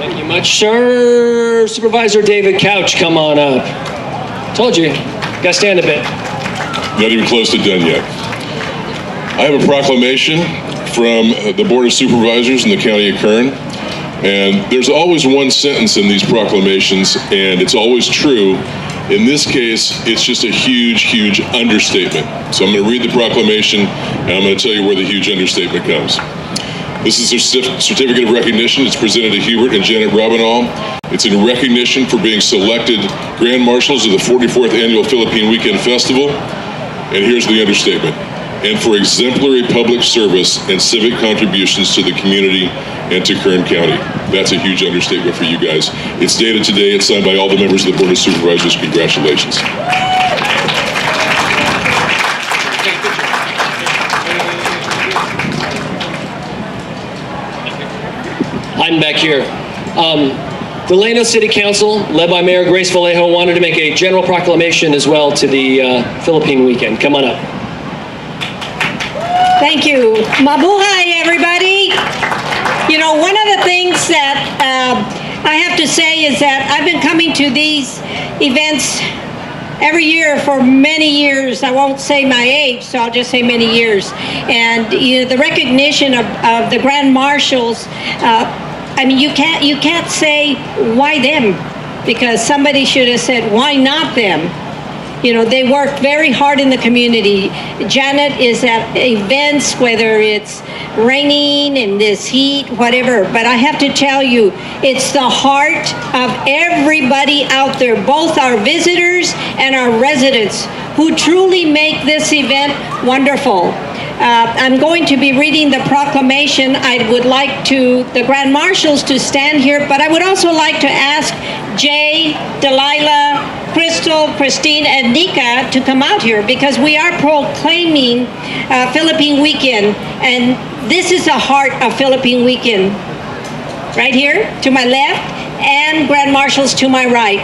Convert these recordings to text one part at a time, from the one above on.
Thank you much, sir. Supervisor David Couch, come on up. Told you, gotta stand a bit. Not even close to done yet. I have a proclamation from the Board of Supervisors in the County of Kern. And there's always one sentence in these proclamations, and it's always true. In this case, it's just a huge, huge understatement. So I'm going to read the proclamation, and I'm going to tell you where the huge understatement comes. This is their certificate of recognition. It's presented to Hubert and Janet Robinall. It's in recognition for being selected Grand Marshals of the 44th Annual Philippine Weekend Festival. And here's the understatement. And for exemplary public service and civic contributions to the community and to Kern County. That's a huge understatement for you guys. It's dated today. It's signed by all the members of the Board of Supervisors. Congratulations. I'm back here. Delano City Council, led by Mayor Grace Vallejo, wanted to make a general proclamation as well to the Philippine weekend. Come on up. Thank you. Mabuhay, everybody. You know, one of the things that I have to say is that I've been coming to these events every year for many years. I won't say my age, so I'll just say many years. And you know, the recognition of the Grand Marshals, I mean, you can't say why them, because somebody should have said why not them. You know, they work very hard in the community. Janet is at events, whether it's raining in this heat, whatever. But I have to tell you, it's the heart of everybody out there, both our visitors and our residents, who truly make this event wonderful. I'm going to be reading the proclamation. I would like the Grand Marshals to stand here, but I would also like to ask Jay, Delilah, Crystal, Christine, and Nika to come out here, because we are proclaiming Philippine Weekend, and this is the heart of Philippine Weekend. Right here to my left, and Grand Marshals to my right.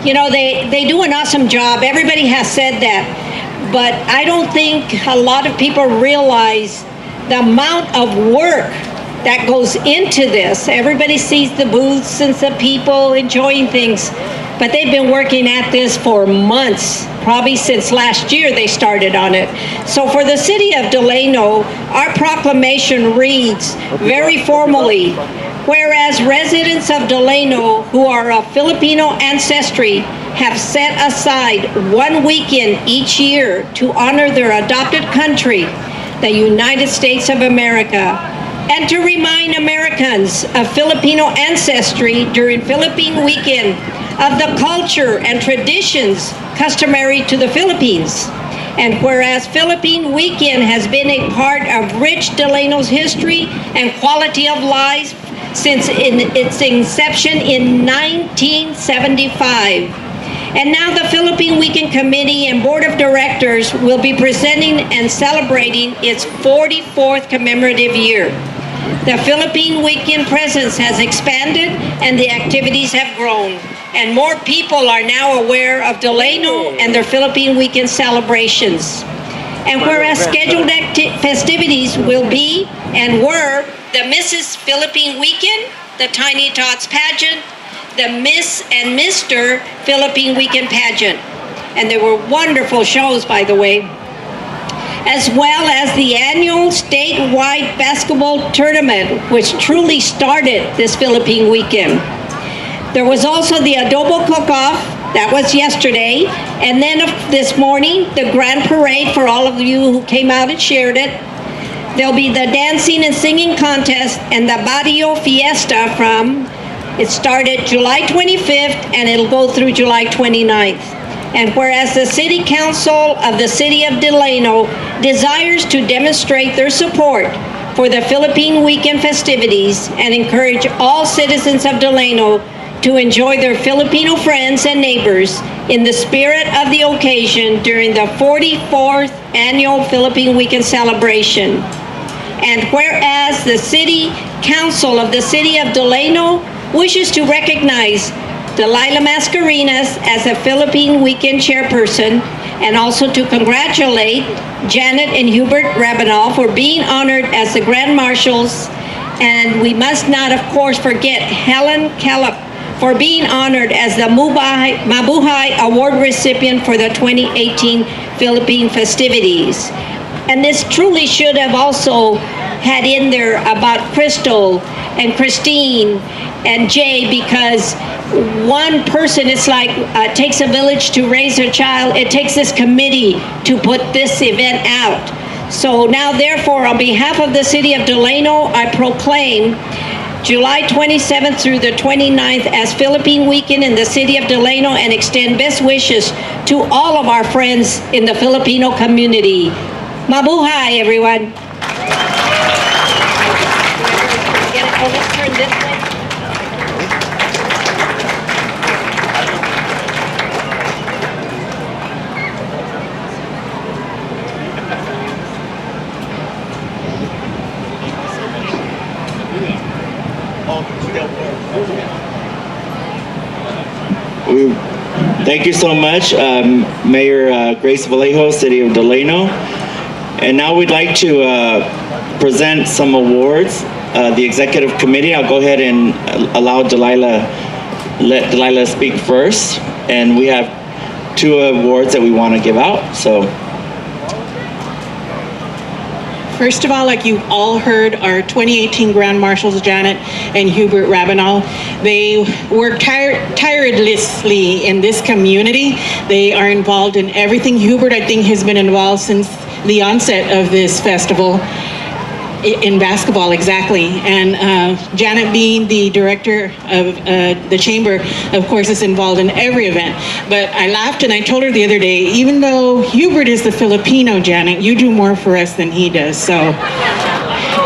You know, they do an awesome job. Everybody has said that. But I don't think a lot of people realize the amount of work that goes into this. Everybody sees the booths and the people enjoying things, but they've been working at this for months, probably since last year they started on it. So for the city of Delano, our proclamation reads very formally, whereas residents of Delano who are of Filipino ancestry have set aside one weekend each year to honor their adopted country, the United States of America, and to remind Americans of Filipino ancestry during Philippine Weekend of the culture and traditions customary to the Philippines. And whereas Philippine Weekend has been a part of rich Delano's history and quality of life since its inception in 1975. And now the Philippine Weekend Committee and Board of Directors will be presenting and celebrating its 44th commemorative year. The Philippine Weekend presence has expanded and the activities have grown. And more people are now aware of Delano and their Philippine Weekend celebrations. And whereas scheduled festivities will be and were the Mrs. Philippine Weekend, the Tiny Tots pageant, the Miss and Mr. Philippine Weekend pageant. And they were wonderful shows, by the way. As well as the annual statewide basketball tournament, which truly started this Philippine Weekend. There was also the adobo cook-off, that was yesterday, and then this morning, the grand parade for all of you who came out and shared it. There'll be the dancing and singing contest and the Barrio Fiesta it started July 25th and it'll go through July 29th. And whereas the City Council of the City of Delano desires to demonstrate their support for the Philippine Weekend festivities and encourage all citizens of Delano to enjoy their Filipino friends and neighbors in the spirit of the occasion during the 44th Annual Philippine Weekend celebration. And whereas the City Council of the City of Delano wishes to recognize Delilah Mascarenas as a Philippine Weekend chairperson, and also to congratulate Janet and Hubert Rabinal for being honored as the Grand Marshals And we must not, of course, forget Helen Kellop for being honored as the Mabuhay Award recipient for the 2018 Philippine festivities. And this truly should have also had in there about Crystal and Christine and Jay, because one person, it's like takes a village to raise a child. It takes this committee to put this event out. So now, therefore, on behalf of the city of Delano, I proclaim July 27th through the 29th as Philippine Weekend in the city of Delano, and extend best wishes to all of our friends in the Filipino community. Mabuhay, everyone. Let's turn this way. Thank you so much, Mayor Grace Vallejo, City of Delano. And now we'd like to present some awards. The Executive Committee, I'll go ahead and let Delilah speak first. And we have 2 awards that we want to give out, so. First of all, like you all heard, our 2018 Grand Marshals, Janet and Hubert Rabanal, they work tirelessly in this community. They are involved in everything. Hubert, I think, has been involved since the onset of this festival in basketball, exactly. And Janet, being the director of the chamber, of course, is involved in every event. But I laughed and I told her the other day, even though Hubert is the Filipino, Janet, you do more for us than he does. So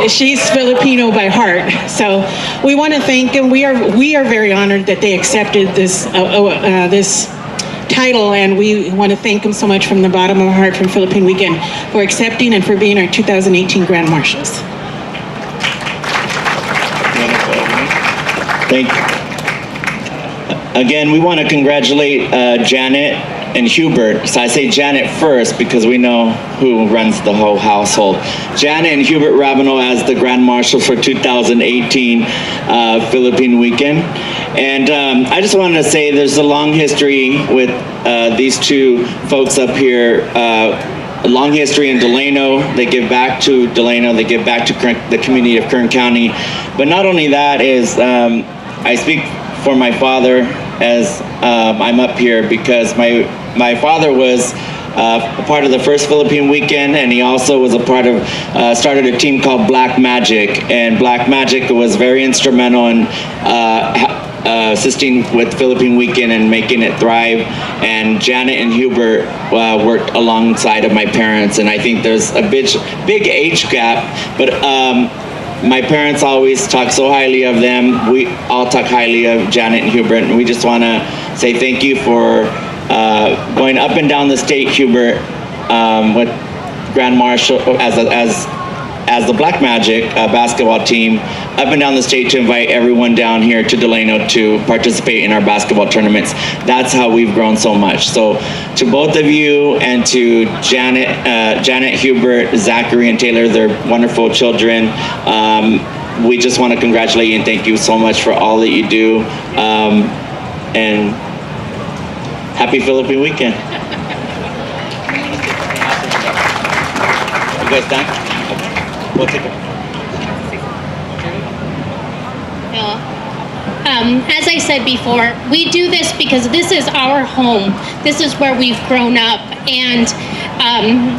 she's Filipino by heart. So we want to thank them. We are very honored that they accepted this this title, and we want to thank them so much from the bottom of our heart from Philippine Weekend for accepting and for being our 2018 Grand Marshals. Thank you. Again, we want to congratulate Janet and Hubert. So I say Janet first because we know who runs the whole household. Janet and Hubert Rabanal as the Grand Marshals for 2018 Philippine Weekend. And I just wanted to say there's a long history with these 2 folks up here. A long history in Delano. They give back to Delano. They give back to the community of Kern County. But not only that is, I speak for my father as I'm up here because my father was a part of the first Philippine Weekend, and he also was a part of, started a team called Black Magic, and Black Magic was very instrumental in assisting with Philippine Weekend and making it thrive. And Janet and Hubert worked alongside of my parents, and I think there's a big age gap, but my parents always talk so highly of them. We all talk highly of Janet and Hubert, and we just want to say thank you for going up and down the state, Hubert, with Grand Marshal as the Black Magic basketball team, up and down the state to invite everyone down here to Delano to participate in our basketball tournaments. That's how we've grown so much. So to both of you and to Janet, Hubert, Zachary, and Taylor, they're wonderful children. We just want to congratulate you and thank you so much for all that you do. And happy Philippine Weekend. You guys done? We'll take it. As I said before, we do this because this is our home. This is where we've grown up. And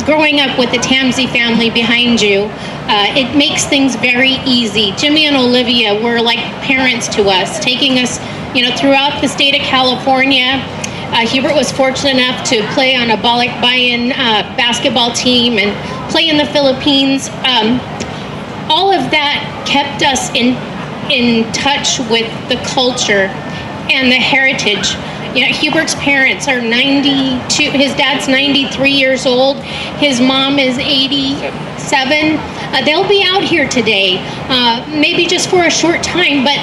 growing up with the Tamsey family behind you, it makes things very easy. Jimmy and Olivia were like parents to us, taking us, throughout the state of California. Hubert was fortunate enough to play on a Balikbayan basketball team and play in the Philippines. All of that kept us in touch with the culture and the heritage. Hubert's parents are 92, his dad's 93 years old, his mom is 87. They'll be out here today, maybe just for a short time, but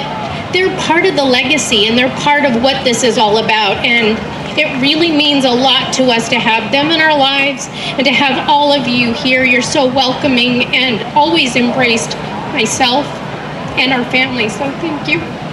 they're part of the legacy and they're part of what this is all about. And it really means a lot to us to have them in our lives and to have all of you here. You're so welcoming and always embraced myself, and our families. So thank you.